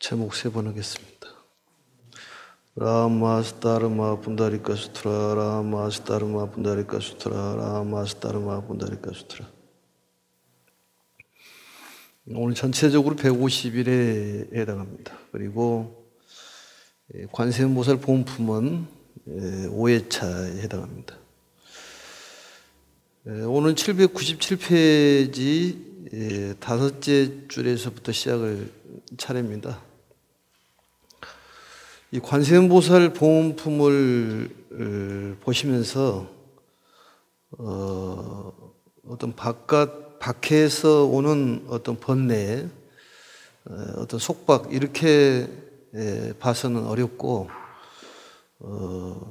제목 3번 하겠습니다. 라마스타르마 분다리카 수트라 라마스타르마 분다리카 수트라 라마스타르마 분다리카 수트라. 오늘 전체적으로 150일에 해당합니다. 그리고 관세음보살 본품은 5회차에 해당합니다. 오늘 797페이지 5째 줄에서부터 시작을 차례입니다. 이 관세음보살 본품을 보시면서 어떤 밖에서 오는 어떤 번뇌, 어떤 속박 이렇게 봐서는 어렵고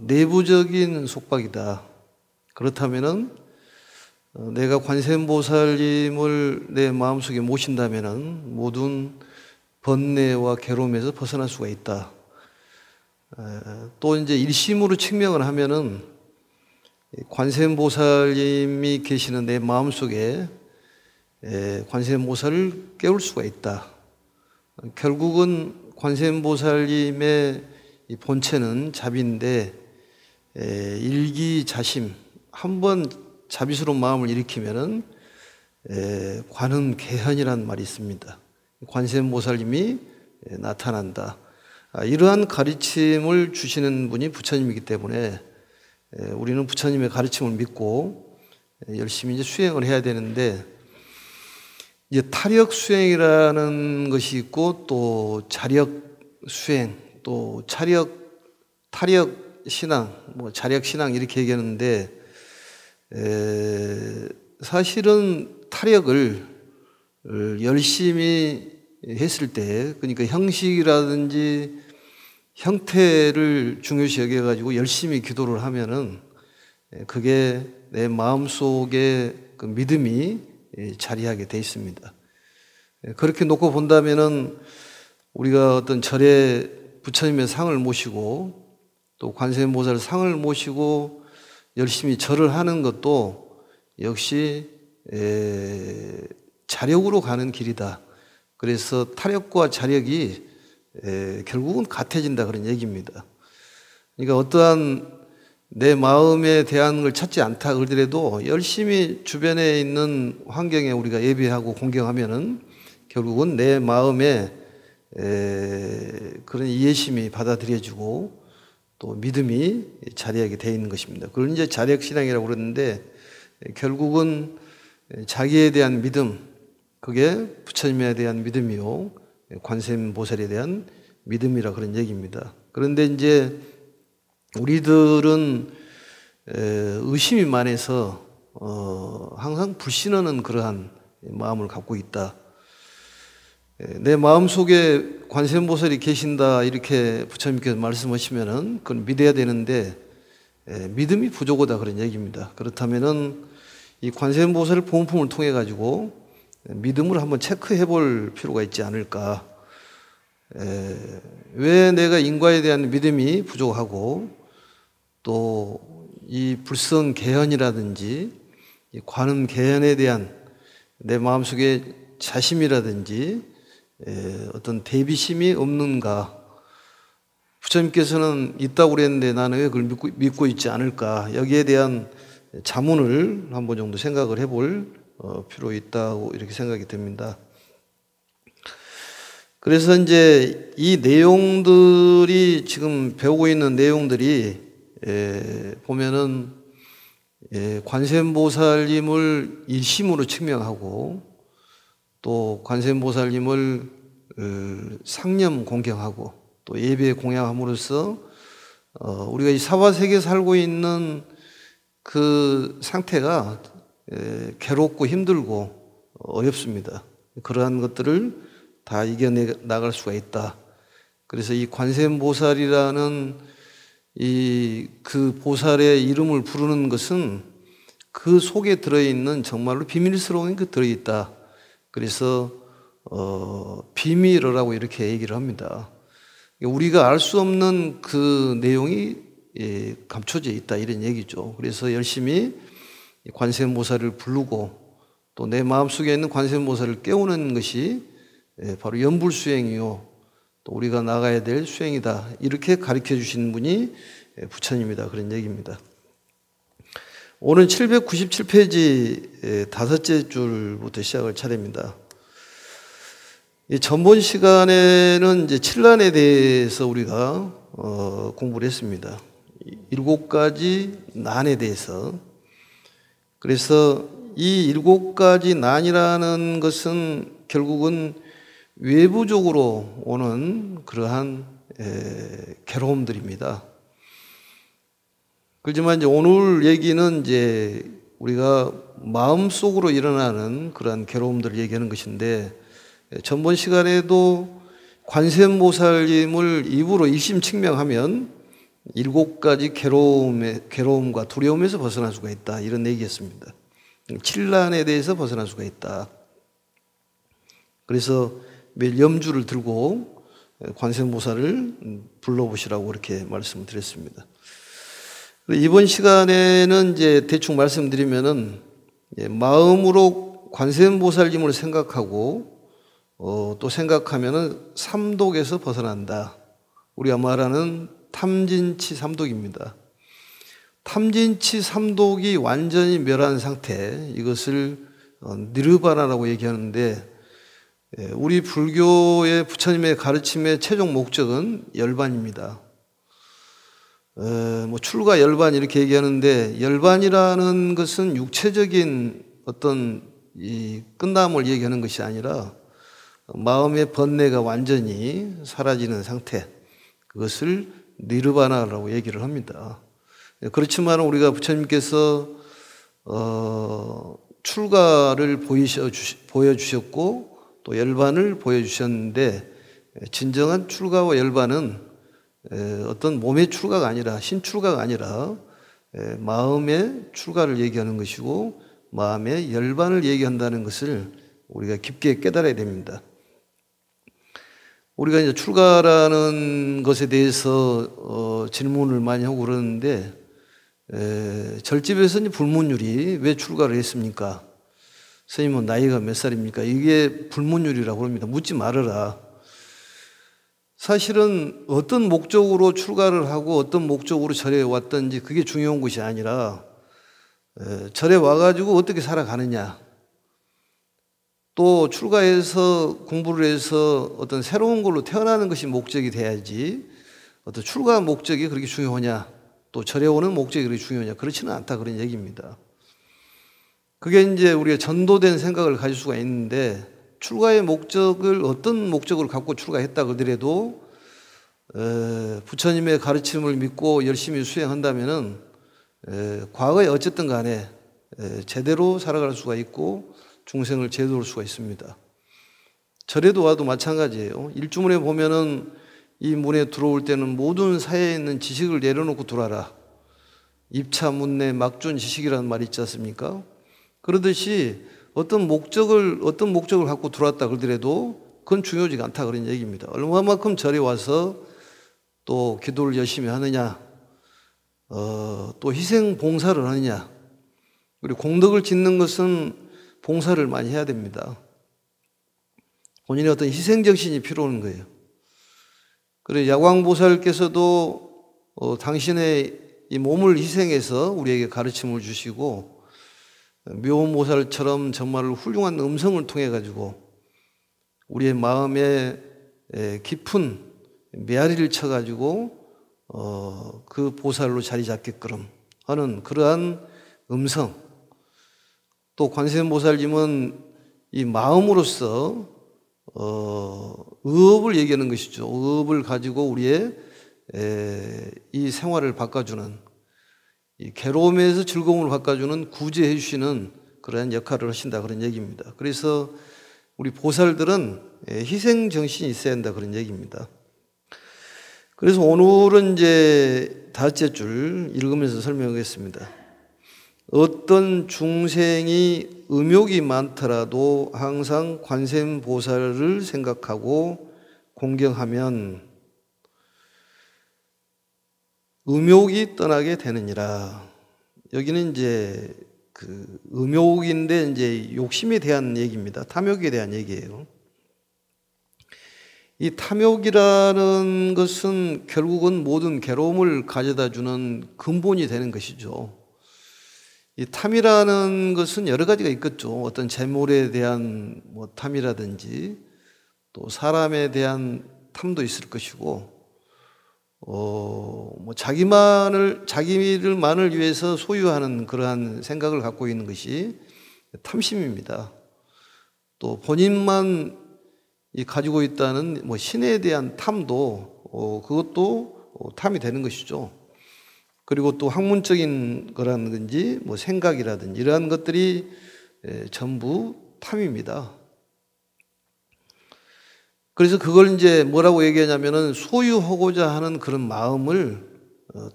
내부적인 속박이다. 그렇다면은 내가 관세음보살님을 내 마음속에 모신다면은 모든 번뇌와 괴로움에서 벗어날 수가 있다. 또 이제 일심으로 측명을 하면은 관세음보살님이 계시는 내 마음속에 관세음보살을 깨울 수가 있다. 결국은 관세음보살님의 본체는 자비인데 일기자심, 한번 자비스러운 마음을 일으키면은 관은 개현이라는 말이 있습니다. 관세음보살님이 나타난다. 이러한 가르침을 주시는 분이 부처님이기 때문에 우리는 부처님의 가르침을 믿고 열심히 이제 수행을 해야 되는데, 이제 타력 수행이라는 것이 있고 또 자력 수행, 또 타력 신앙, 자력 신앙 이렇게 얘기하는데, 사실은 타력을 열심히 했을 때, 그러니까 형식이라든지 형태를 중요시 여겨가지고 열심히 기도를 하면은 그게 내 마음속에 그 믿음이 자리하게 돼 있습니다. 그렇게 놓고 본다면은 우리가 어떤 절에 부처님의 상을 모시고 또 관세음보살 상을 모시고 열심히 절을 하는 것도 역시 자력으로 가는 길이다. 그래서 타력과 자력이 결국은 같아진다 그런 얘기입니다. 그러니까 어떠한 내 마음에 대한 걸 찾지 않다 그러더라도 열심히 주변에 있는 환경에 우리가 예배하고 공경하면은 결국은 내 마음에 그런 이해심이 받아들여지고 또 믿음이 자리하게 되어 있는 것입니다. 그걸 이제 자력신앙이라고 그러는데, 결국은 자기에 대한 믿음, 그게 부처님에 대한 믿음이요 관세음보살에 대한 믿음이라 그런 얘기입니다. 그런데 이제 우리들은 의심이 많아서 항상 불신하는 그러한 마음을 갖고 있다. 내 마음속에 관세음보살이 계신다 이렇게 부처님께서 말씀하시면은 그건 믿어야 되는데 믿음이 부족하다 그런 얘기입니다. 그렇다면은 이 관세음보살 본품을 통해 가지고 믿음을 한번 체크해 볼 필요가 있지 않을까. 왜 내가 인과에 대한 믿음이 부족하고 또 이 불성 개연이라든지 이 관음 개연에 대한 내 마음속에 자심이라든지 어떤 대비심이 없는가. 부처님께서는 있다고 그랬는데 나는 왜 그걸 믿고 있지 않을까. 여기에 대한 자문을 한번 정도 생각을 해볼 필요 있다고 이렇게 생각이 됩니다. 그래서 이제 이 내용들이 지금 배우고 있는 내용들이 보면은 관세음보살님을 일심으로 측명하고 또 관세음보살님을 상념 공경하고 또 예배 공양함으로써 우리가 이 사바세계에 살고 있는 그 상태가 괴롭고 힘들고 어렵습니다. 그러한 것들을 다 이겨내 나갈 수가 있다. 그래서 이 관세음보살이라는 그 보살의 이름을 부르는 것은 그 속에 들어있는 정말로 비밀스러운 게 들어있다. 그래서 비밀이라고 이렇게 얘기를 합니다. 우리가 알 수 없는 그 내용이 감춰져 있다 이런 얘기죠. 그래서 열심히 관세음보살을 부르고 또 내 마음속에 있는 관세음보살을 깨우는 것이 바로 연불수행이요 또 우리가 나가야 될 수행이다. 이렇게 가르쳐 주신 분이 부처님이다. 그런 얘기입니다. 오늘 797페이지 다섯째 줄부터 시작할 차례입니다. 이 전번 시간에는 이제 칠란에 대해서 우리가 공부를 했습니다. 7가지 난에 대해서. 그래서 이 7가지 난이라는 것은 결국은 외부적으로 오는 그러한 괴로움들입니다. 그렇지만 이제 오늘 얘기는 이제 우리가 마음속으로 일어나는 그러한 괴로움들을 얘기하는 것인데, 전번 시간에도 관세음보살님을 입으로 일심칙명하면 7가지 괴로움과 두려움에서 벗어날 수가 있다. 이런 얘기였습니다. 칠란에 대해서 벗어날 수가 있다. 그래서 매일 염주를 들고 관세음보살을 불러보시라고 그렇게 말씀을 드렸습니다. 이번 시간에는 이제 대충 말씀드리면은 마음으로 관세음보살님을 생각하고 또 생각하면은 삼독에서 벗어난다. 우리가 말하는 탐진치 삼독입니다. 탐진치 삼독이 완전히 멸한 상태, 이것을 니르바나라고 얘기하는데, 우리 불교의 부처님의 가르침의 최종 목적은 열반입니다. 뭐 출가 열반 이렇게 얘기하는데, 열반이라는 것은 육체적인 어떤 이 끝남을 얘기하는 것이 아니라 마음의 번뇌가 완전히 사라지는 상태, 그것을 니르바나라고 얘기를 합니다. 그렇지만 우리가 부처님께서 출가를 보여주셨고 또 열반을 보여주셨는데, 진정한 출가와 열반은 어떤 몸의 출가가 아니라, 신출가가 아니라 마음의 출가를 얘기하는 것이고 마음의 열반을 얘기한다는 것을 우리가 깊게 깨달아야 됩니다. 우리가 이제 출가라는 것에 대해서 질문을 많이 하고 그러는데, 절집에서 이제 불문율이 왜 출가를 했습니까? 스님은 나이가 몇 살입니까? 이게 불문율이라고 합니다. 묻지 말아라. 사실은 어떤 목적으로 출가를 하고 어떤 목적으로 절에 왔든지 그게 중요한 것이 아니라, 절에 와가지고 어떻게 살아가느냐, 또 출가해서 공부를 해서 어떤 새로운 걸로 태어나는 것이 목적이 돼야지, 어떤 출가 목적이 그렇게 중요하냐, 또 절에 오는 목적이 그렇게 중요하냐, 그렇지는 않다, 그런 얘기입니다. 그게 이제 우리가 전도된 생각을 가질 수가 있는데, 출가의 목적을 어떤 목적을 갖고 출가했다 그러더라도 부처님의 가르침을 믿고 열심히 수행한다면은 과거에 어쨌든 간에 제대로 살아갈 수가 있고 중생을 제도할 수가 있습니다. 절에도 와도 마찬가지예요. 일주문에 보면은 이 문에 들어올 때는 모든 사회에 있는 지식을 내려놓고 들어와라. 입차 문내 막준 지식이라는 말이 있지 않습니까? 그러듯이 어떤 목적을 갖고 들어왔다 그러더라도 그건 중요하지가 않다, 그런 얘기입니다. 얼마만큼 절에 와서 또 기도를 열심히 하느냐, 또 희생 봉사를 하느냐. 그리고 공덕을 짓는 것은 봉사를 많이 해야 됩니다. 본인의 어떤 희생정신이 필요한 거예요. 그래서 야광보살께서도 당신의 이 몸을 희생해서 우리에게 가르침을 주시고, 묘보살처럼 정말 훌륭한 음성을 통해 가지고 우리의 마음에 깊은 메아리를 쳐 가지고 그 보살로 자리 잡게끔 하는 그러한 음성, 또 관세음보살님은 이 마음으로서 의업을 얘기하는 것이죠. 의업을 가지고 우리의 이 생활을 바꿔주는, 이 괴로움에서 즐거움을 바꿔주는, 구제해 주시는 그러한 역할을 하신다, 그런 얘기입니다. 그래서 우리 보살들은 희생 정신이 있어야 한다, 그런 얘기입니다. 그래서 오늘은 이제 다섯째 줄 읽으면서 설명하겠습니다. 어떤 중생이 음욕이 많더라도 항상 관세음보살을 생각하고 공경하면 음욕이 떠나게 되느니라. 여기는 이제 그 음욕인데 이제 욕심에 대한 얘기입니다. 탐욕에 대한 얘기예요. 이 탐욕이라는 것은 결국은 모든 괴로움을 가져다 주는 근본이 되는 것이죠. 이 탐이라는 것은 여러 가지가 있겠죠. 어떤 재물에 대한 탐이라든지 또 사람에 대한 탐도 있을 것이고, 자기를만을 위해서 소유하는 그러한 생각을 갖고 있는 것이 탐심입니다. 또 본인만 가지고 있다는 신에 대한 탐도 그것도 탐이 되는 것이죠. 그리고 또 학문적인 거라든지 생각이라든지 이러한 것들이 전부 탐입니다. 그래서 그걸 이제 뭐라고 얘기하냐면은 소유하고자 하는 그런 마음을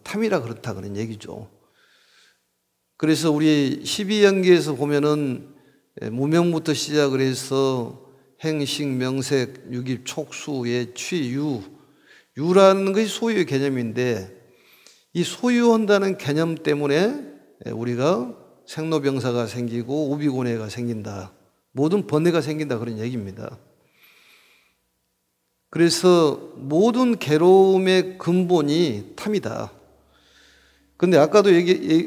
탐이라 그렇다 그런 얘기죠. 그래서 우리 12연기에서 보면은 무명부터 시작을 해서 행식, 명색, 유깁, 촉수, 예취, 유라는 것이 소유의 개념인데 이 소유한다는 개념 때문에 우리가 생로병사가 생기고 우비고뇌가 생긴다. 모든 번뇌가 생긴다 그런 얘기입니다. 그래서 모든 괴로움의 근본이 탐이다. 근데 아까도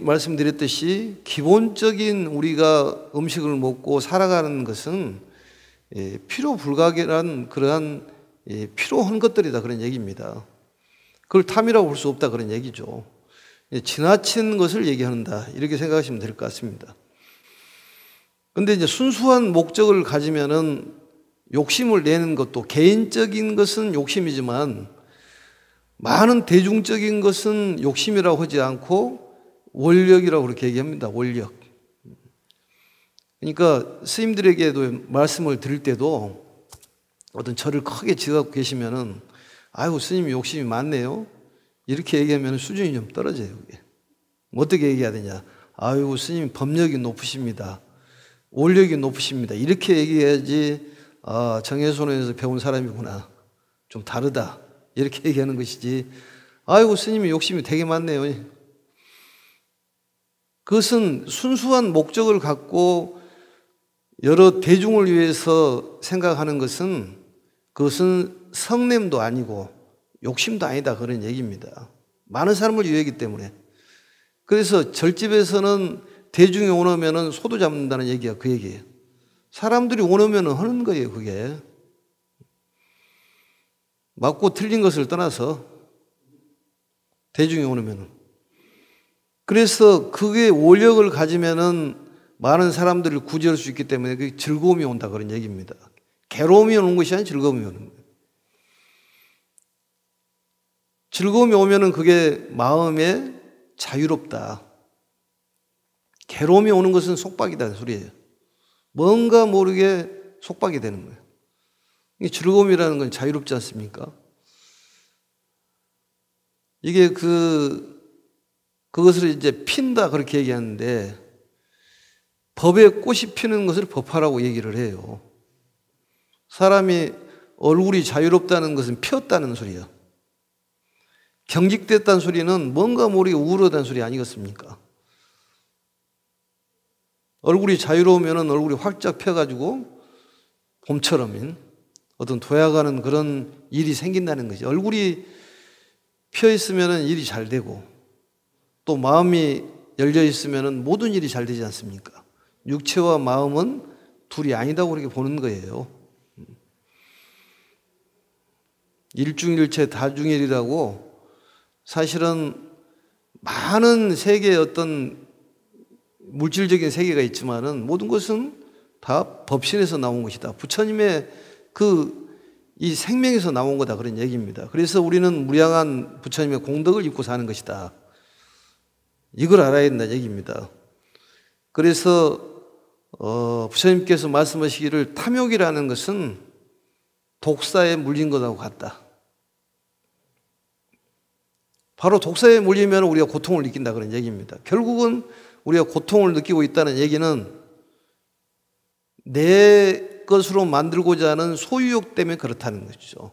말씀드렸듯이 기본적인 우리가 음식을 먹고 살아가는 것은 필요 불가결한 그러한 필요한 것들이다 그런 얘기입니다. 그걸 탐이라고 볼 수 없다 그런 얘기죠. 지나친 것을 얘기한다 이렇게 생각하시면 될 것 같습니다. 근데 이제 순수한 목적을 가지면은 욕심을 내는 것도 개인적인 것은 욕심이지만 많은 대중적인 것은 욕심이라고 하지 않고 원력이라고 그렇게 얘기합니다. 원력. 그러니까 스님들에게도 말씀을 드릴 때도 어떤 절을 크게 지어갖고 계시면은 아이고 스님이 욕심이 많네요. 이렇게 얘기하면 수준이 좀 떨어져요. 그게. 어떻게 얘기해야 되냐. 아이고 스님 법력이 높으십니다. 원력이 높으십니다. 이렇게 얘기해야지 정해손에서 배운 사람이구나. 좀 다르다. 이렇게 얘기하는 것이지. 아이고 스님이 욕심이 되게 많네요. 그것은 순수한 목적을 갖고 여러 대중을 위해서 생각하는 것은 그것은 성냄도 아니고 욕심도 아니다 그런 얘기입니다. 많은 사람을 위하기 때문에. 그래서 절집에서는 대중이 원하면 소도 잡는다는 얘기가 그 얘기예요. 사람들이 원하면 하는 거예요 그게. 맞고 틀린 것을 떠나서 대중이 원하면. 그래서 그게 원력을 가지면은 많은 사람들을 구제할 수 있기 때문에 그게 즐거움이 온다 그런 얘기입니다. 괴로움이 오는 것이 아니라 즐거움이 오는 거예요. 즐거움이 오면은 그게 마음에 자유롭다. 괴로움이 오는 것은 속박이다 소리예요. 뭔가 모르게 속박이 되는 거예요. 즐거움이라는 건 자유롭지 않습니까? 이게 그것을 이제 핀다 그렇게 얘기하는데 법에 꽃이 피는 것을 법화라고 얘기를 해요. 사람이 얼굴이 자유롭다는 것은 피었다는 소리예요. 경직됐다는 소리는 뭔가 모르게 우울하다는 소리 아니겠습니까? 얼굴이 자유로우면 얼굴이 활짝 펴가지고 봄처럼 어떤 도약하는 그런 일이 생긴다는 거죠. 얼굴이 펴 있으면 일이 잘 되고 또 마음이 열려 있으면 모든 일이 잘 되지 않습니까? 육체와 마음은 둘이 아니다고 그렇게 보는 거예요. 일중일체 다중일이라고 사실은 많은 세계의 어떤 물질적인 세계가 있지만은 모든 것은 다 법신에서 나온 것이다. 부처님의 이 생명에서 나온 거다 그런 얘기입니다. 그래서 우리는 무량한 부처님의 공덕을 입고 사는 것이다. 이걸 알아야 된다는 얘기입니다. 그래서 부처님께서 말씀하시기를 탐욕이라는 것은 독사에 물린 것하고 같다. 바로 독사에 물리면 우리가 고통을 느낀다 그런 얘기입니다. 결국은 우리가 고통을 느끼고 있다는 얘기는 내 것으로 만들고자 하는 소유욕 때문에 그렇다는 것이죠.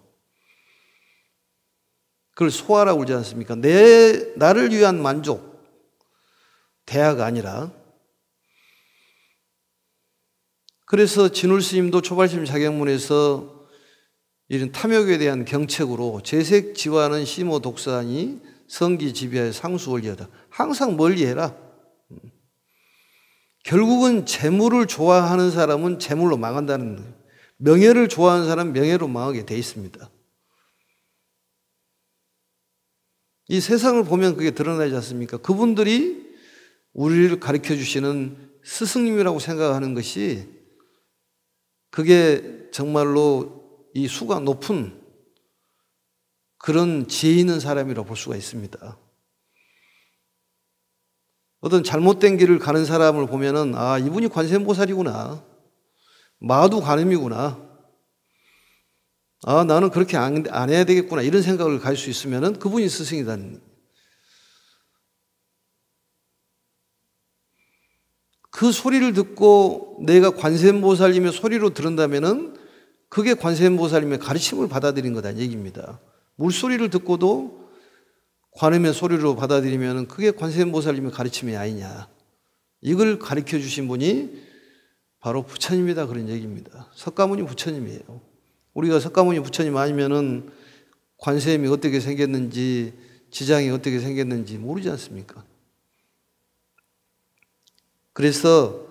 그걸 소화라고 그러지 않습니까? 나를 위한 만족, 대화가 아니라. 그래서 진울 스님도 초발심 자격문에서 이런 탐욕에 대한 경책으로 재색지화는 심어 독사하니 성기지비하여 상수원리하다. 항상 멀리해라. 결국은 재물을 좋아하는 사람은 재물로 망한다는 거예요. 명예를 좋아하는 사람은 명예로 망하게 돼 있습니다. 이 세상을 보면 그게 드러나지 않습니까? 그분들이 우리를 가르쳐 주시는 스승님이라고 생각하는 것이 그게 정말로 이 수가 높은 그런 지혜 있는 사람이라고 볼 수가 있습니다. 어떤 잘못된 길을 가는 사람을 보면은 아, 이분이 관세음보살이구나. 마두관음이구나. 아, 나는 그렇게 안 해야 되겠구나. 이런 생각을 가질 수 있으면은 그분이 스승이다는 거예요. 그 소리를 듣고 내가 관세음보살님의 소리로 들은다면은 그게 관세음보살님의 가르침을 받아들인 거다는 얘기입니다. 물소리를 듣고도 관음의 소리로 받아들이면 그게 관세음보살님의 가르침이 아니냐. 이걸 가르쳐 주신 분이 바로 부처님이다 그런 얘기입니다. 석가모니 부처님이에요. 우리가 석가모니 부처님 아니면은 관세음이 어떻게 생겼는지 지장이 어떻게 생겼는지 모르지 않습니까? 그래서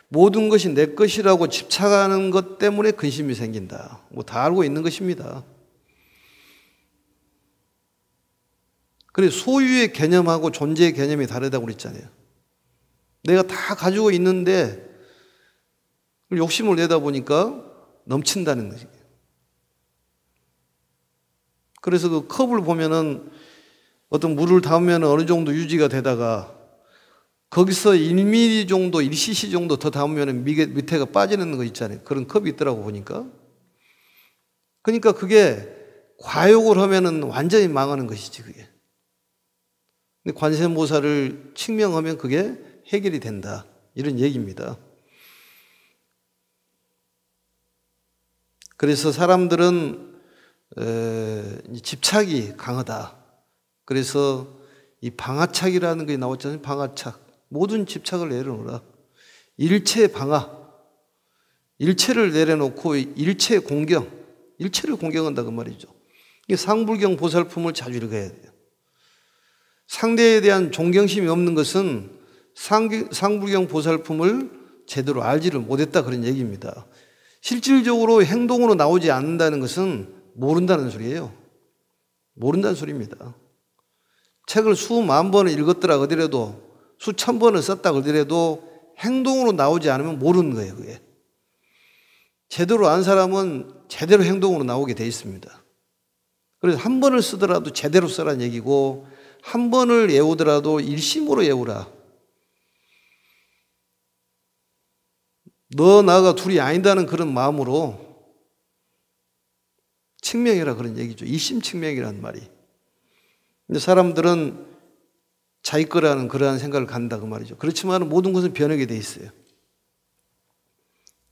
모든 것이 내 것이라고 집착하는 것 때문에 근심이 생긴다. 뭐 다 알고 있는 것입니다. 그래서 소유의 개념하고 존재의 개념이 다르다고 그랬잖아요. 내가 다 가지고 있는데 욕심을 내다 보니까 넘친다는 거지. 그래서 그 컵을 보면은 어떤 물을 담으면 어느 정도 유지가 되다가 거기서 1mm 정도, 1cc 정도 더 담으면 밑에가 빠지는 거 있잖아요. 그런 컵이 있더라고 보니까. 그러니까 그게 과욕을 하면은 완전히 망하는 것이지, 그게. 근데 관세음보살을 칭명하면 그게 해결이 된다. 이런 얘기입니다. 그래서 사람들은 집착이 강하다. 그래서 이 방아착이라는 게 나왔잖아요. 방아착. 모든 집착을 내려놓으라. 일체 방아. 일체를 내려놓고 일체 공경. 일체를 공경한다 그 말이죠. 이게 상불경 보살품을 자주 읽어야 돼요. 상대에 대한 존경심이 없는 것은 상불경 보살품을 제대로 알지를 못했다 그런 얘기입니다. 실질적으로 행동으로 나오지 않는다는 것은 모른다는 소리예요. 모른다는 소리입니다. 책을 수만 번을 읽었더라 그러더라도 수천 번을 썼다 그러더라도 행동으로 나오지 않으면 모르는 거예요. 그게. 제대로 안 사람은 제대로 행동으로 나오게 돼 있습니다. 그래서 한 번을 쓰더라도 제대로 쓰라는 얘기고 한 번을 외우더라도 일심으로 외우라. 너 나가 둘이 아니다는 그런 마음으로 칭명이라 그런 얘기죠. 일심칭명이라는 말이. 근데 사람들은 자기 거라는 그러한 생각을 갖는다 그 말이죠. 그렇지만 모든 것은 변하게 돼 있어요.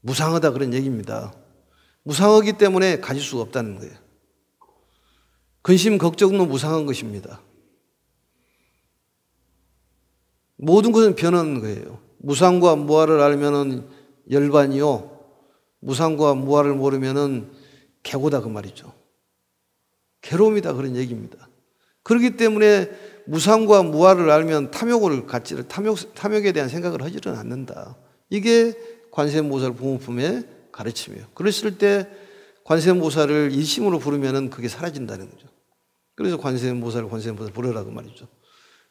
무상하다 그런 얘기입니다. 무상하기 때문에 가질 수가 없다는 거예요. 근심 걱정도 무상한 것입니다. 모든 것은 변하는 거예요. 무상과 무아를 알면은 열반이요. 무상과 무아를 모르면은 개고다 그 말이죠. 괴로움이다 그런 얘기입니다. 그렇기 때문에 무상과 무아를 알면 탐욕에 대한 생각을 하지는 않는다. 이게 관세음보살 부모품의 가르침이에요. 그랬을 때 관세음보살을 일심으로 부르면은 그게 사라진다는 거죠. 그래서 관세음보살 부르라 그 말이죠.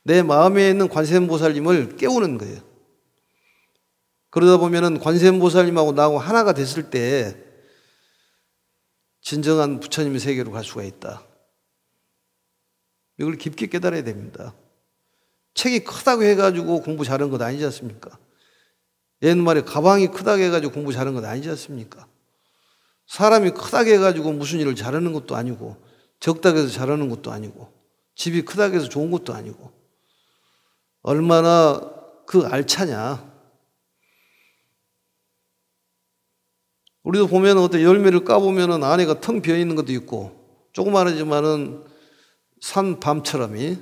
내 마음에 있는 관세음보살님을 깨우는 거예요. 그러다 보면은 관세음보살님하고 나하고 하나가 됐을 때 진정한 부처님의 세계로 갈 수가 있다. 이걸 깊게 깨달아야 됩니다. 책이 크다고 해가지고 공부 잘한 것 아니지 않습니까? 옛말에 가방이 크다고 해가지고 공부 잘한 것 아니지 않습니까? 사람이 크다고 해가지고 무슨 일을 잘하는 것도 아니고 적다고 해서 잘하는 것도 아니고 집이 크다고 해서 좋은 것도 아니고 얼마나 그 알차냐. 우리도 보면 어떤 열매를 까보면 안에가 텅 비어있는 것도 있고 조그마하지만은 산밤처럼이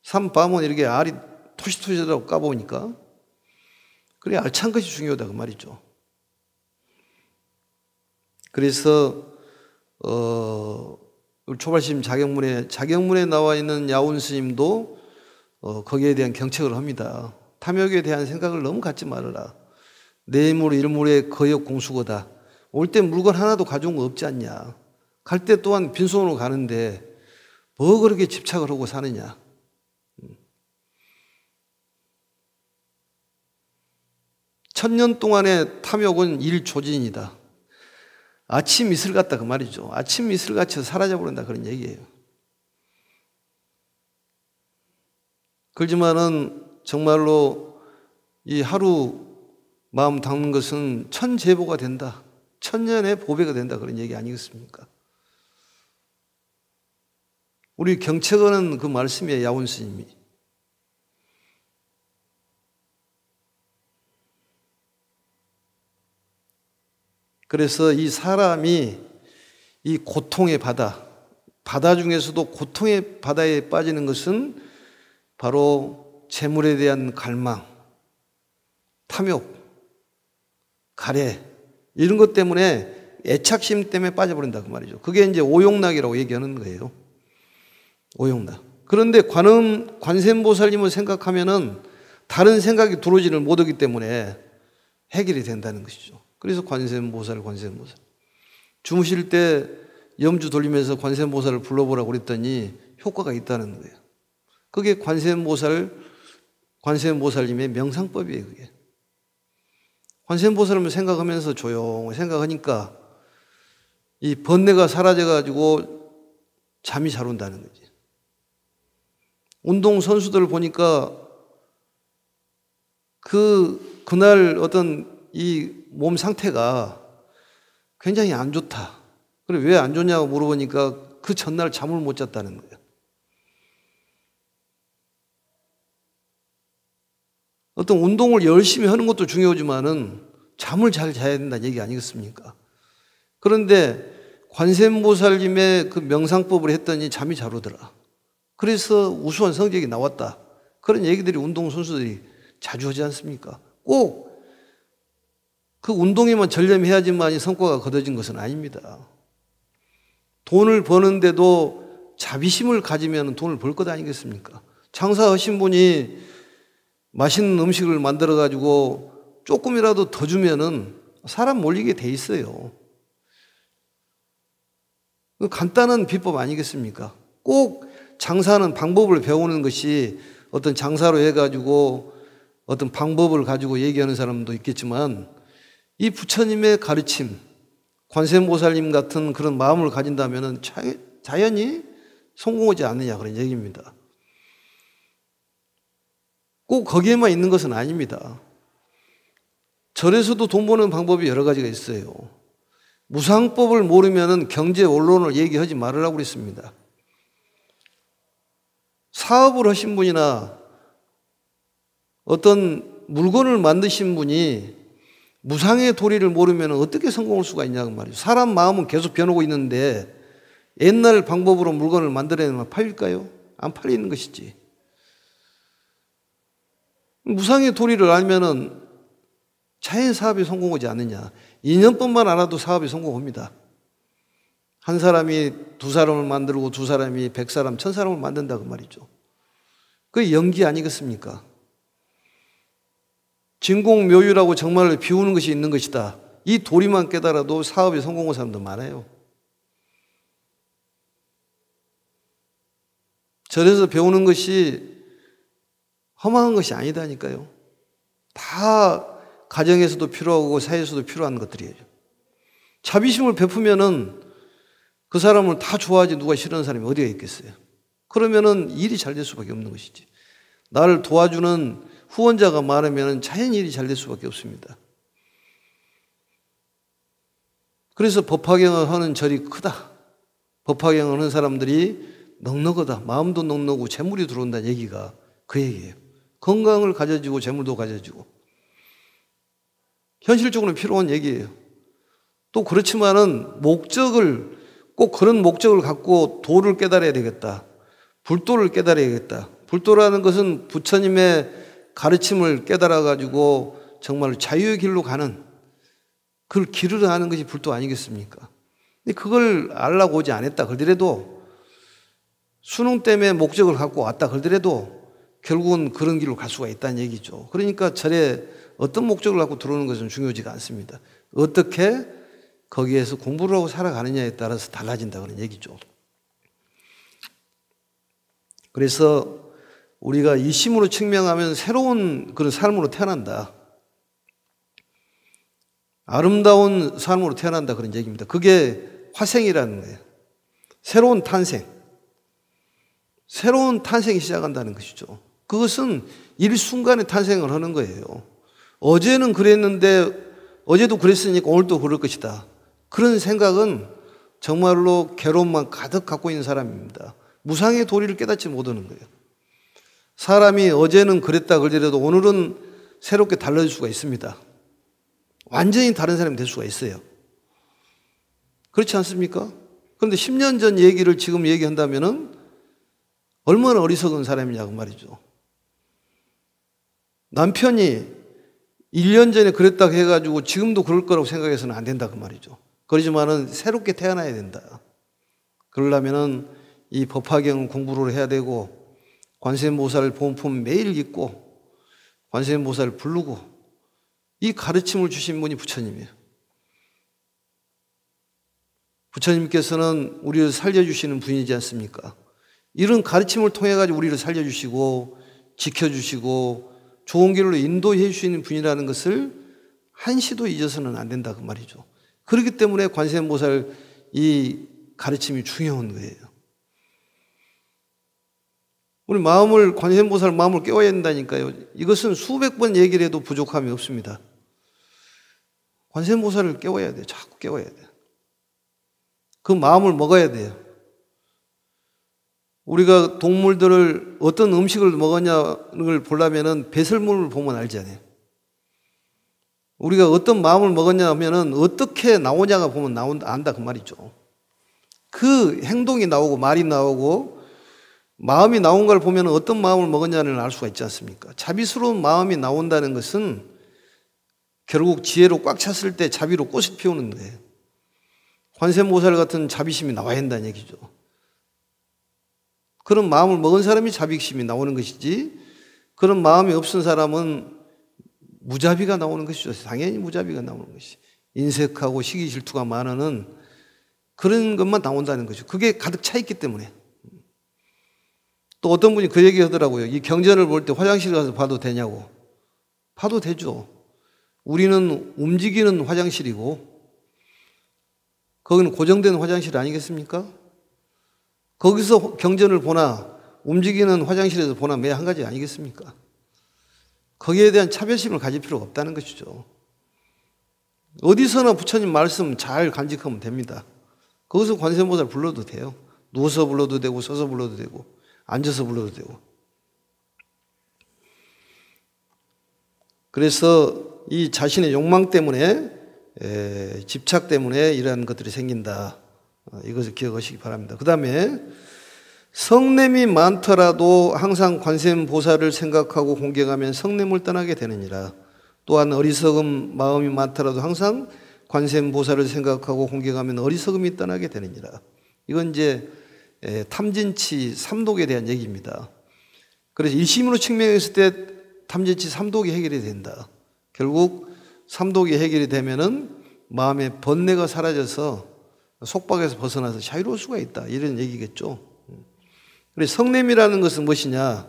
산밤은 이렇게 알이 토시토시하다고 까보니까 그래 알찬 것이 중요하다 그 말이죠. 그래서 초발심 자경문에 나와 있는 야운 스님도 거기에 대한 경책을 합니다. 탐욕에 대한 생각을 너무 갖지 말아라. 내물 일물의 거역 공수거다. 올 때 물건 하나도 가져온 거 없지 않냐. 갈 때 또한 빈손으로 가는데 뭐 그렇게 집착을 하고 사느냐. 천년 동안의 탐욕은 일조진이다. 아침 이슬 같다 그 말이죠. 아침 이슬같이 사라져버린다 그런 얘기예요. 그렇지만은 정말로 이 하루 마음 닦는 것은 천제보가 된다. 천년의 보배가 된다 그런 얘기 아니겠습니까? 우리 경책하는 그 말씀이에요. 야운 스님이. 그래서 이 사람이 이 고통의 바다 중에서도 고통의 바다에 빠지는 것은 바로 재물에 대한 갈망, 탐욕, 가래 이런 것 때문에 애착심 때문에 빠져버린다 그 말이죠. 그게 이제 오용락이라고 얘기하는 거예요. 오용락. 그런데 관세음보살님을 생각하면은 다른 생각이 들어오지를 못하기 때문에 해결이 된다는 것이죠. 그래서 관세음보살. 주무실 때 염주 돌리면서 관세음보살을 불러보라고 그랬더니 효과가 있다는 거예요. 그게 관세음보살님의 명상법이에요, 그게. 관세음보살을 생각하면서 조용히 생각하니까 이 번뇌가 사라져가지고 잠이 잘 온다는 거지. 운동선수들을 보니까 그날 어떤 이 몸 상태가 굉장히 안 좋다. 그래, 왜 안 좋냐고 물어보니까 그 전날 잠을 못 잤다는 거예요. 어떤 운동을 열심히 하는 것도 중요하지만은 잠을 잘 자야 된다는 얘기 아니겠습니까? 그런데 관세음보살님의 그 명상법을 했더니 잠이 잘 오더라. 그래서 우수한 성적이 나왔다. 그런 얘기들이 운동선수들이 자주 하지 않습니까? 꼭 그 운동에만 전념해야지만 성과가 거둬진 것은 아닙니다. 돈을 버는데도 자비심을 가지면 돈을 벌 것 아니겠습니까? 장사하신 분이 맛있는 음식을 만들어가지고 조금이라도 더 주면은 사람 몰리게 돼 있어요. 간단한 비법 아니겠습니까? 꼭 장사하는 방법을 배우는 것이 어떤 장사로 해가지고 어떤 방법을 가지고 얘기하는 사람도 있겠지만 이 부처님의 가르침, 관세음보살님 같은 그런 마음을 가진다면 자연히 성공하지 않느냐 그런 얘기입니다. 꼭 거기에만 있는 것은 아닙니다. 절에서도 돈 버는 방법이 여러 가지가 있어요. 무상법을 모르면 경제 원론을 얘기하지 말으라고 그랬습니다. 사업을 하신 분이나 어떤 물건을 만드신 분이 무상의 도리를 모르면 어떻게 성공할 수가 있냐고 말이죠. 사람 마음은 계속 변하고 있는데 옛날 방법으로 물건을 만들어내면 팔릴까요? 안 팔리는 것이지. 무상의 도리를 알면은 자연 사업이 성공하지 않느냐. 2년뿐만 알아도 사업이 성공합니다. 한 사람이 두 사람을 만들고 두 사람이 100사람, 1000사람을 만든다고 말이죠. 그게 연기 아니겠습니까? 진공묘유라고 정말 비우는 것이 있는 것이다. 이 도리만 깨달아도 사업에 성공한 사람도 많아요. 절에서 배우는 것이 험한 것이 아니다니까요. 다 가정에서도 필요하고 사회에서도 필요한 것들이에요. 자비심을 베푸면은 그 사람을 다 좋아하지 누가 싫어하는 사람이 어디가 있겠어요. 그러면은 일이 잘 될 수밖에 없는 것이지. 나를 도와주는 후원자가 많으면 자연히 일이 잘 될 수밖에 없습니다. 그래서 법화경을 하는 절이 크다. 법화경을 하는 사람들이 넉넉하다. 마음도 넉넉하고 재물이 들어온다는 얘기가 그 얘기예요. 건강을 가져지고 재물도 가져지고. 현실적으로 필요한 얘기예요. 또 그렇지만은 꼭 그런 목적을 갖고 도를 깨달아야 되겠다. 불도를 깨달아야겠다. 불도라는 것은 부처님의 가르침을 깨달아가지고 정말 자유의 길로 가는 그 길을 하는 것이 불도 아니겠습니까? 근데 그걸 알라고 오지 않았다 그러더라도, 수능 때문에 목적을 갖고 왔다 그러더라도 결국은 그런 길로 갈 수가 있다는 얘기죠. 그러니까 절에 어떤 목적을 갖고 들어오는 것은 중요하지가 않습니다. 어떻게 거기에서 공부를 하고 살아가느냐에 따라서 달라진다 그런 얘기죠. 그래서 우리가 이심으로 측명하면 새로운 그런 삶으로 태어난다. 아름다운 삶으로 태어난다 그런 얘기입니다. 그게 화생이라는 거예요. 새로운 탄생. 새로운 탄생이 시작한다는 것이죠. 그것은 일순간에 탄생을 하는 거예요. 어제는 그랬는데 어제도 그랬으니까 오늘도 그럴 것이다. 그런 생각은 정말로 괴로움만 가득 갖고 있는 사람입니다. 무상의 도리를 깨닫지 못하는 거예요. 사람이 어제는 그랬다 그러더라도 오늘은 새롭게 달라질 수가 있습니다. 완전히 다른 사람이 될 수가 있어요. 그렇지 않습니까? 그런데 10년 전 얘기를 지금 얘기한다면은 얼마나 어리석은 사람이냐고 말이죠. 남편이 1년 전에 그랬다고 해가지고 지금도 그럴 거라고 생각해서는 안 된다 그 말이죠. 그러지만은 새롭게 태어나야 된다. 그러려면은 이 법화경 공부를 해야 되고 관세음보살 본품 매일 읽고 관세음보살을 부르고 이 가르침을 주신 분이 부처님이에요. 부처님께서는 우리를 살려주시는 분이지 않습니까? 이런 가르침을 통해 가지고 우리를 살려주시고 지켜주시고 좋은 길로 인도해 주시는 분이라는 것을 한시도 잊어서는 안 된다 그 말이죠. 그렇기 때문에 관세음보살 이 가르침이 중요한 거예요. 우리 마음을, 관세음보살 마음을 깨워야 된다니까요. 이것은 수백 번 얘기를 해도 부족함이 없습니다. 관세음보살을 깨워야 돼요. 자꾸 깨워야 돼요. 그 마음을 먹어야 돼요. 우리가 동물들을 어떤 음식을 먹었냐는 걸 보려면은 배설물을 보면 알잖아요. 우리가 어떤 마음을 먹었냐 하면은 어떻게 나오냐가 보면 안다 그 말이죠. 그 행동이 나오고 말이 나오고 마음이 나온 걸 보면 어떤 마음을 먹었냐는 알 수가 있지 않습니까? 자비스러운 마음이 나온다는 것은 결국 지혜로 꽉 찼을 때 자비로 꽃을 피우는 거예요. 관세음보살 같은 자비심이 나와야 한다는 얘기죠. 그런 마음을 먹은 사람이 자비심이 나오는 것이지 그런 마음이 없은 사람은 무자비가 나오는 것이죠. 당연히 무자비가 나오는 것이. 인색하고 시기 질투가 많은 그런 것만 나온다는 거죠. 그게 가득 차 있기 때문에. 또 어떤 분이 그 얘기 하더라고요. 이 경전을 볼 때 화장실 가서 봐도 되냐고. 봐도 되죠. 우리는 움직이는 화장실이고 거기는 고정된 화장실 아니겠습니까? 거기서 경전을 보나 움직이는 화장실에서 보나 매 한 가지 아니겠습니까? 거기에 대한 차별심을 가질 필요가 없다는 것이죠. 어디서나 부처님 말씀 잘 간직하면 됩니다. 거기서 관세음보살 불러도 돼요. 누워서 불러도 되고 서서 불러도 되고 앉아서 불러도 되고. 그래서 이 자신의 욕망 때문에 집착 때문에 이러한 것들이 생긴다. 이것을 기억하시기 바랍니다. 그 다음에 성냄이 많더라도 항상 관세음보살을 생각하고 공경하면 성냄을 떠나게 되느니라. 또한 어리석음 마음이 많더라도 항상 관세음보살을 생각하고 공경하면 어리석음이 떠나게 되느니라. 이건 이제 탐진치 삼독에 대한 얘기입니다. 그래서 일심으로 측명했을 때 탐진치 삼독이 해결이 된다. 결국 삼독이 해결이 되면은 마음의 번뇌가 사라져서 속박에서 벗어나서 자유로울 수가 있다. 이런 얘기겠죠. 그래서 성냄이라는 것은 무엇이냐?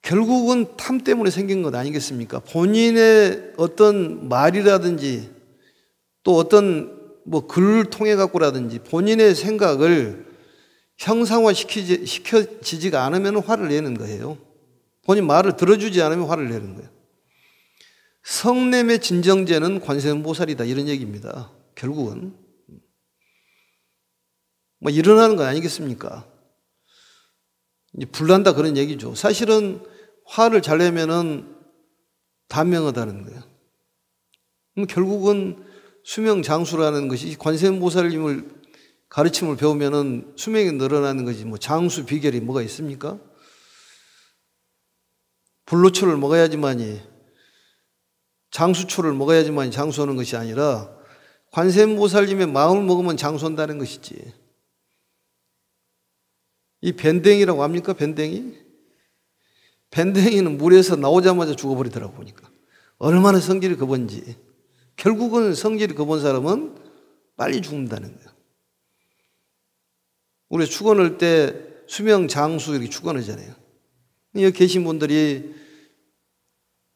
결국은 탐 때문에 생긴 것 아니겠습니까? 본인의 어떤 말이라든지 또 어떤 글을 통해 갖고라든지 본인의 생각을 형상화 시켜지지가 않으면 화를 내는 거예요. 본인 말을 들어주지 않으면 화를 내는 거예요. 성냄의 진정제는 관세음보살이다. 이런 얘기입니다. 결국은. 일어나는 거 아니겠습니까? 이제 불난다 그런 얘기죠. 사실은 화를 잘 내면은 단명하다는 거예요. 그럼 결국은 수명 장수라는 것이 관세음보살님을 가르침을 배우면은 수명이 늘어나는 거지 장수 비결이 뭐가 있습니까? 불로초를 먹어야지만이 장수초를 먹어야지만이 장수하는 것이 아니라 관세음보살님의 마음을 먹으면 장수한다는 것이지. 이 밴댕이라고 합니까? 밴댕이? 밴댕이는 물에서 나오자마자 죽어버리더라고 보니까. 얼마나 성질이 급한지. 결국은 성질이 급한 사람은 빨리 죽는다는 거예요. 우리 축원할 때 수명 장수 이렇게 축원하잖아요. 여기 계신 분들이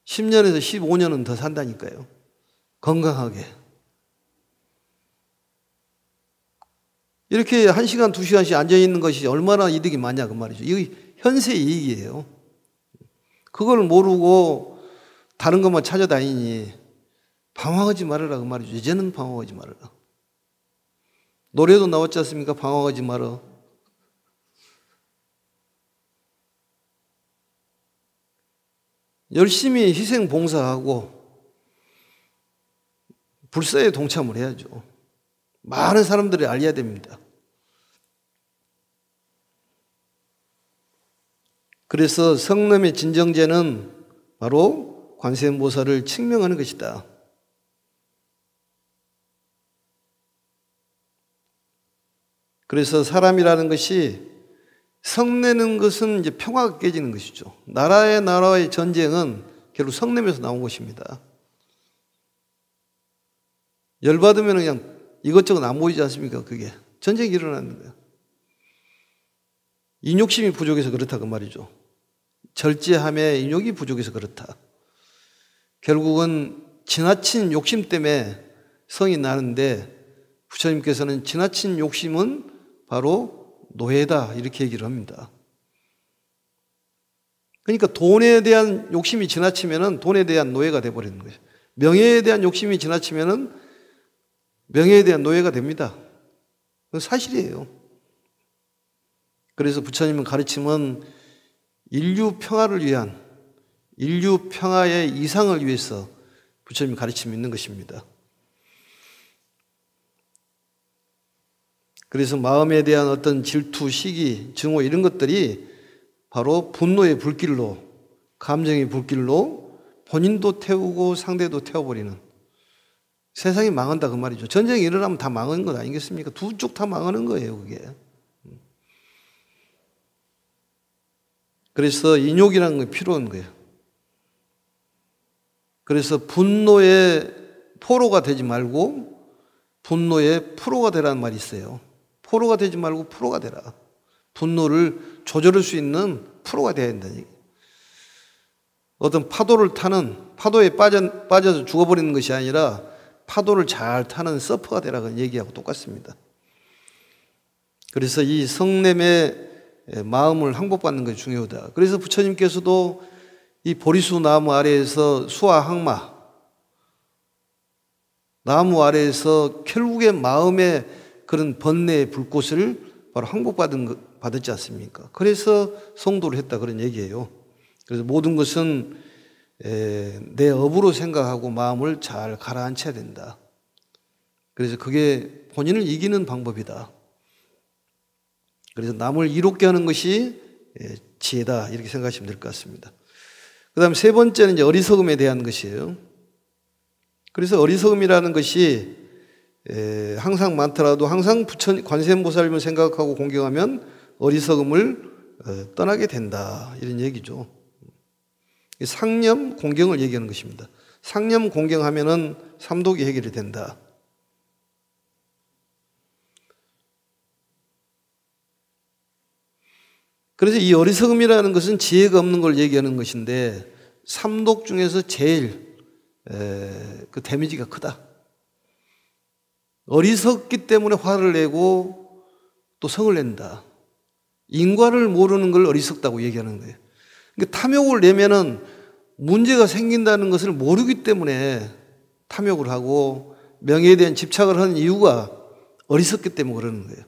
10년에서 15년은 더 산다니까요. 건강하게. 이렇게 1시간, 2시간씩 앉아있는 것이 얼마나 이득이 많냐 그 말이죠. 이거 현세 이익이에요. 그걸 모르고 다른 것만 찾아다니니 방황하지 말아라 그 말이죠. 이제는 방황하지 말아라. 노래도 나왔지 않습니까? 방황하지 마라. 열심히 희생 봉사하고 불사에 동참을 해야죠. 많은 사람들이 알려야 됩니다. 그래서 성남의 진정제는 바로 관세음보살을 칭명하는 것이다. 그래서 사람이라는 것이 성내는 것은 이제 평화가 깨지는 것이죠. 나라의 전쟁은 결국 성냄에서 나온 것입니다. 열받으면 그냥 이것저것 안 보이지 않습니까? 그게 전쟁이 일어나는 거예요. 인욕심이 부족해서 그렇다 그 말이죠. 절제함에 인욕이 부족해서 그렇다. 결국은 지나친 욕심 때문에 성이 나는데 부처님께서는 지나친 욕심은 바로 노예다 이렇게 얘기를 합니다. 그러니까 돈에 대한 욕심이 지나치면은 돈에 대한 노예가 되어버리는 거예요. 명예에 대한 욕심이 지나치면은 명예에 대한 노예가 됩니다. 그건 사실이에요. 그래서 부처님은 가르침은 인류 평화를 위한, 인류 평화의 이상을 위해서 부처님 가르침이 있는 것입니다. 그래서 마음에 대한 어떤 질투, 시기, 증오 이런 것들이 바로 분노의 불길로, 감정의 불길로 본인도 태우고 상대도 태워버리는, 세상이 망한다 그 말이죠. 전쟁이 일어나면 다 망하는 것 아니겠습니까? 두 쪽 다 망하는 거예요, 그게. 그래서 인욕이라는 게 필요한 거예요. 그래서 분노의 포로가 되지 말고 분노의 프로가 되라는 말이 있어요. 포로가 되지 말고 프로가 되라. 분노를 조절할 수 있는 프로가 되어야 된다는 얘기예요. 어떤 파도를 타는, 파도에 빠져서 죽어버리는 것이 아니라 파도를 잘 타는 서퍼가 되라는 얘기하고 똑같습니다. 그래서 이 성냄의 마음을 항복받는 것이 중요하다. 그래서 부처님께서도 이 보리수 나무 아래에서 수화항마, 나무 아래에서 결국에 마음의 그런 번뇌의 불꽃을 바로 항복받았지 않습니까? 그래서 성도를 했다 그런 얘기예요. 그래서 모든 것은 내 업으로 생각하고 마음을 잘 가라앉혀야 된다. 그래서 그게 본인을 이기는 방법이다. 그래서 남을 이롭게 하는 것이 지혜다 이렇게 생각하시면 될 것 같습니다. 그 다음 세 번째는 이제 어리석음에 대한 것이에요. 그래서 어리석음이라는 것이 항상 많더라도 항상 관세음보살님을 생각하고 공경하면 어리석음을 떠나게 된다 이런 얘기죠. 상념 공경을 얘기하는 것입니다. 상념 공경하면은 삼독이 해결이 된다. 그래서 이 어리석음이라는 것은 지혜가 없는 걸 얘기하는 것인데 삼독 중에서 제일 그 데미지가 크다. 어리석기 때문에 화를 내고 또 성을 낸다. 인과를 모르는 걸 어리석다고 얘기하는 거예요. 그러니까 탐욕을 내면은 문제가 생긴다는 것을 모르기 때문에 탐욕을 하고 명예에 대한 집착을 하는 이유가 어리석기 때문에 그러는 거예요.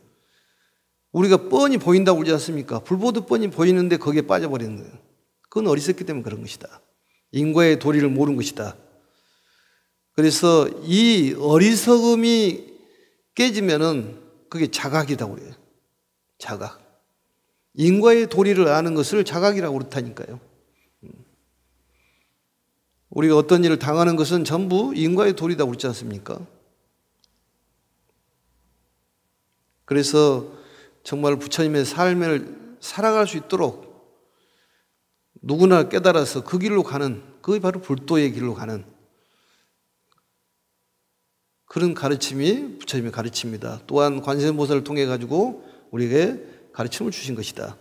우리가 뻔히 보인다고 그러지 않습니까? 불 보듯 뻔히 보이는데 거기에 빠져버리는 거예요. 그건 어리석기 때문에 그런 것이다. 인과의 도리를 모르는 것이다. 그래서 이 어리석음이 깨지면은 그게 자각이라고 그래요. 자각. 인과의 도리를 아는 것을 자각이라고 그렇다니까요. 우리가 어떤 일을 당하는 것은 전부 인과의 도리다 그렇지 않습니까? 그래서 정말 부처님의 삶을 살아갈 수 있도록 누구나 깨달아서 그 길로 가는, 그게 바로 불도의 길로 가는 그런 가르침이 부처님의 가르침입니다. 또한 관세음보살을 통해 가지고 우리에게 가르침을 주신 것이다.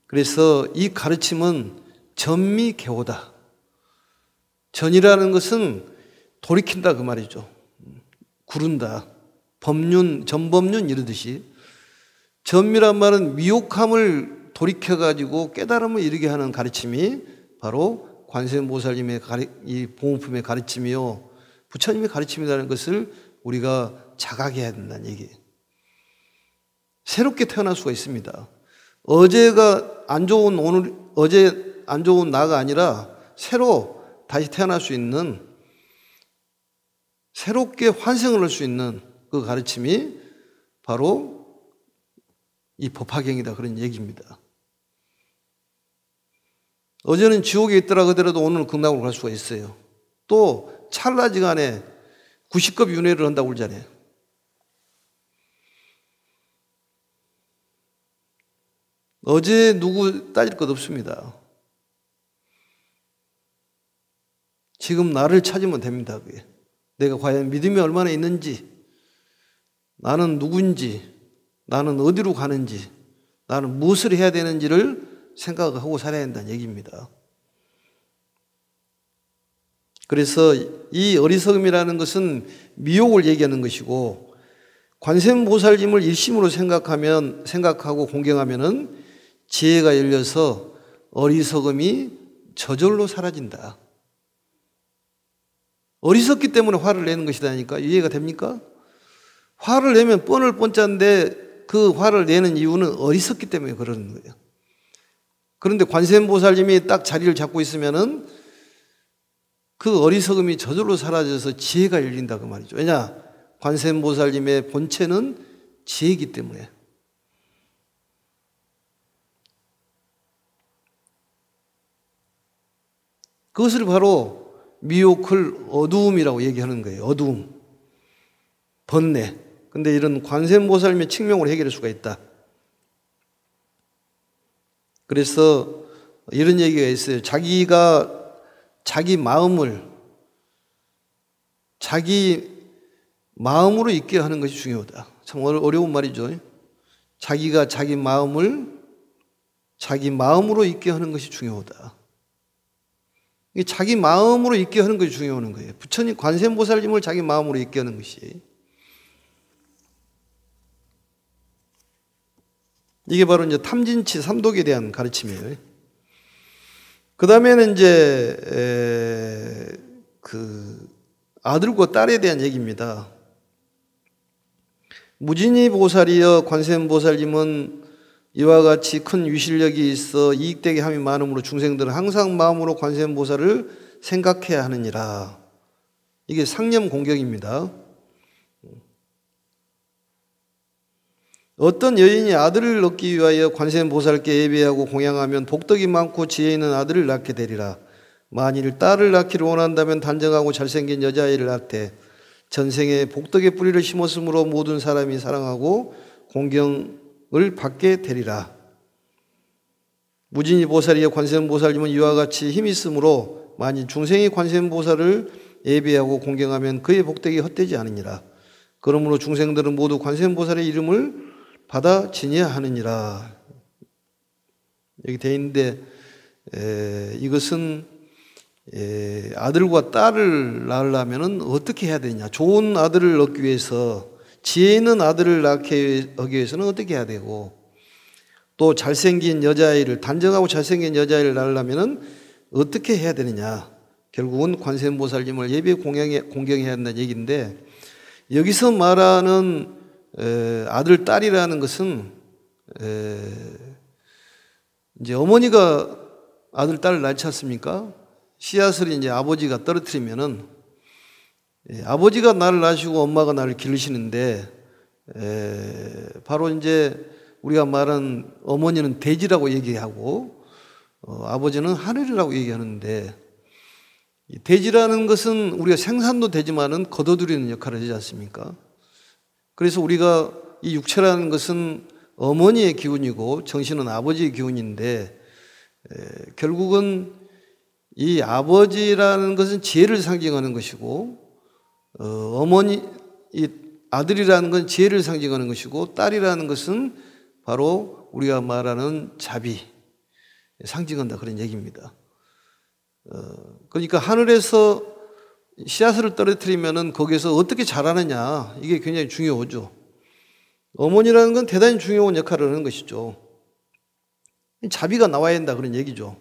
그래서 이 가르침은 전미개호다. 전이라는 것은 돌이킨다 그 말이죠. 구른다. 법륜, 전법륜 이러듯이 전미란 말은 미혹함을 돌이켜가지고 깨달음을 이루게 하는 가르침이 바로 관세음보살님의 이 보호품의 가르침이요, 부처님의 가르침이라는 것을 우리가 자각해야 된다는 얘기예요. 새롭게 태어날 수가 있습니다. 어제가 안 좋은 오늘, 어제 안 좋은 나가 아니라 새로 다시 태어날 수 있는, 새롭게 환생을 할 수 있는 그 가르침이 바로 이 법화경이다, 그런 얘기입니다. 어제는 지옥에 있더라 그더라도 오늘은 극락으로 갈 수가 있어요. 또 찰나지간에 90급 윤회를 한다고 그러잖아요. 어제 누구 따질 것 없습니다. 지금 나를 찾으면 됩니다. 그게. 내가 과연 믿음이 얼마나 있는지, 나는 누군지, 나는 어디로 가는지, 나는 무엇을 해야 되는지를 생각하고 살아야 한다는 얘기입니다. 그래서 이 어리석음이라는 것은 미혹을 얘기하는 것이고, 관세음보살님을 일심으로 생각하고 공경하면은 지혜가 열려서 어리석음이 저절로 사라진다. 어리석기 때문에 화를 내는 것이다니까. 이해가 됩니까? 화를 내면 뻔을 뻔짠데 그 화를 내는 이유는 어리석기 때문에 그러는 거예요. 그런데 관세음보살님이 딱 자리를 잡고 있으면은 그 어리석음이 저절로 사라져서 지혜가 열린다 그 말이죠. 왜냐? 관세음보살님의 본체는 지혜이기 때문에. 그것을 바로 미혹을 어두움이라고 얘기하는 거예요. 어두움, 번뇌. 근데 이런 관세음보살님의 칙명으로 해결할 수가 있다. 그래서 이런 얘기가 있어요. 자기 마음으로 있게 하는 것이 중요하다. 참 어려운 말이죠. 자기가 자기 마음으로 있게 하는 것이 중요하다. 자기 마음으로 있게 하는 것이 중요한 거예요. 부처님 관세음보살님을 자기 마음으로 있게 하는 것이. 이게 바로 이제 탐진치 삼독에 대한 가르침이에요. 그 다음에는 이제 그 아들과 딸에 대한 얘기입니다. 무진이 보살이여 관세음보살님은 이와 같이 큰 위실력이 있어 이익되게 함이 많으므로 중생들은 항상 마음으로 관세음보살을 생각해야 하느니라. 이게 상념 공경입니다. 어떤 여인이 아들을 얻기 위하여 관세음보살께 예배하고 공양하면 복덕이 많고 지혜 있는 아들을 낳게 되리라. 만일 딸을 낳기를 원한다면 단정하고 잘생긴 여자아이를 낳되 전생에 복덕의 뿌리를 심었으므로 모든 사람이 사랑하고 공경을 받게 되리라. 무진이 보살이여 관세음보살님은 이와 같이 힘이 있으므로 만일 중생이 관세음보살을 예배하고 공경하면 그의 복덕이 헛되지 않으니라. 그러므로 중생들은 모두 관세음보살의 이름을 받아 지녀야 하느니라. 여기 되어 있는데 이것은 아들과 딸을 낳으려면 어떻게 해야 되냐. 좋은 아들을 얻기 위해서, 지혜 있는 아들을 낳기 위해서는 어떻게 해야 되고, 또 잘생긴 여자아이를, 단정하고 잘생긴 여자아이를 낳으려면 어떻게 해야 되느냐. 결국은 관세음보살님을 예배 공경해야 한다는 얘기인데, 여기서 말하는 아들, 딸이라는 것은 이제 어머니가 아들, 딸을 낳지 않습니까? 씨앗을 이제 아버지가 떨어뜨리면은 아버지가 나를 낳으시고 엄마가 나를 기르시는데 바로 이제 우리가 말하는 어머니는 대지라고 얘기하고 아버지는 하늘이라고 얘기하는데, 대지라는 것은 우리가 생산도 되지만은 걷어들이는 역할을 하지 않습니까? 그래서 우리가 이 육체라는 것은 어머니의 기운이고 정신은 아버지의 기운인데 결국은 이 아버지라는 것은 지혜를 상징하는 것이고 이 아들이라는 건 지혜를 상징하는 것이고 딸이라는 것은 바로 우리가 말하는 자비, 상징한다 그런 얘기입니다. 그러니까 하늘에서 씨앗을 떨어뜨리면은 거기에서 어떻게 자라느냐 이게 굉장히 중요하죠. 어머니라는 건 대단히 중요한 역할을 하는 것이죠. 자비가 나와야 한다 그런 얘기죠.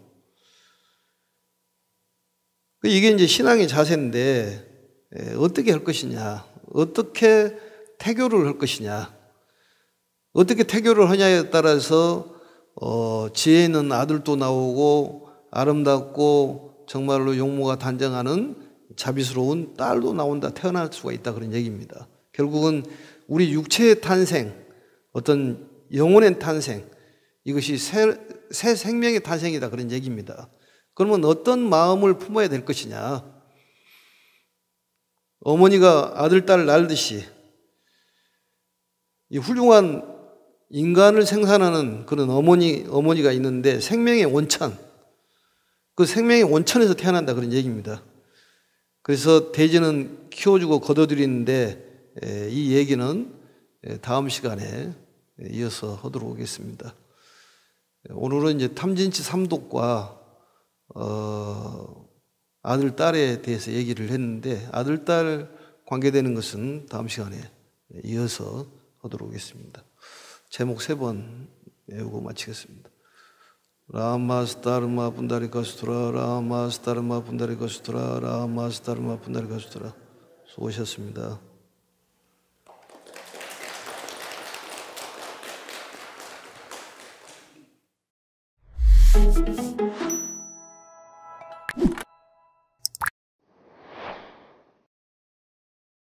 이게 이제 신앙의 자세인데 어떻게 할 것이냐, 어떻게 태교를 할 것이냐, 어떻게 태교를 하냐에 따라서 지혜 있는 아들도 나오고 아름답고 정말로 용모가 단정하는 자비스러운 딸도 나온다, 태어날 수가 있다 그런 얘기입니다. 결국은 우리 육체의 탄생, 어떤 영혼의 탄생, 이것이 새 생명의 탄생이다 그런 얘기입니다. 그러면 어떤 마음을 품어야 될 것이냐? 어머니가 아들, 딸 낳듯이 이 훌륭한 인간을 생산하는 그런 어머니가 있는데 생명의 원천, 그 생명의 원천에서 태어난다 그런 얘기입니다. 그래서 돼지는 키워주고 걷어들이는데 이 얘기는 다음 시간에 이어서 하도록 하겠습니다. 오늘은 이제 탐진치 삼독과 아들, 딸에 대해서 얘기를 했는데 아들, 딸 관계되는 것은 다음 시간에 이어서 하도록 하겠습니다. 제목 3번 외우고 마치겠습니다. 라마스타르마 분다리카스토라 라마스타르마 분다리카스토라 라마스타르마 분다리카스토라. 수고하셨습니다.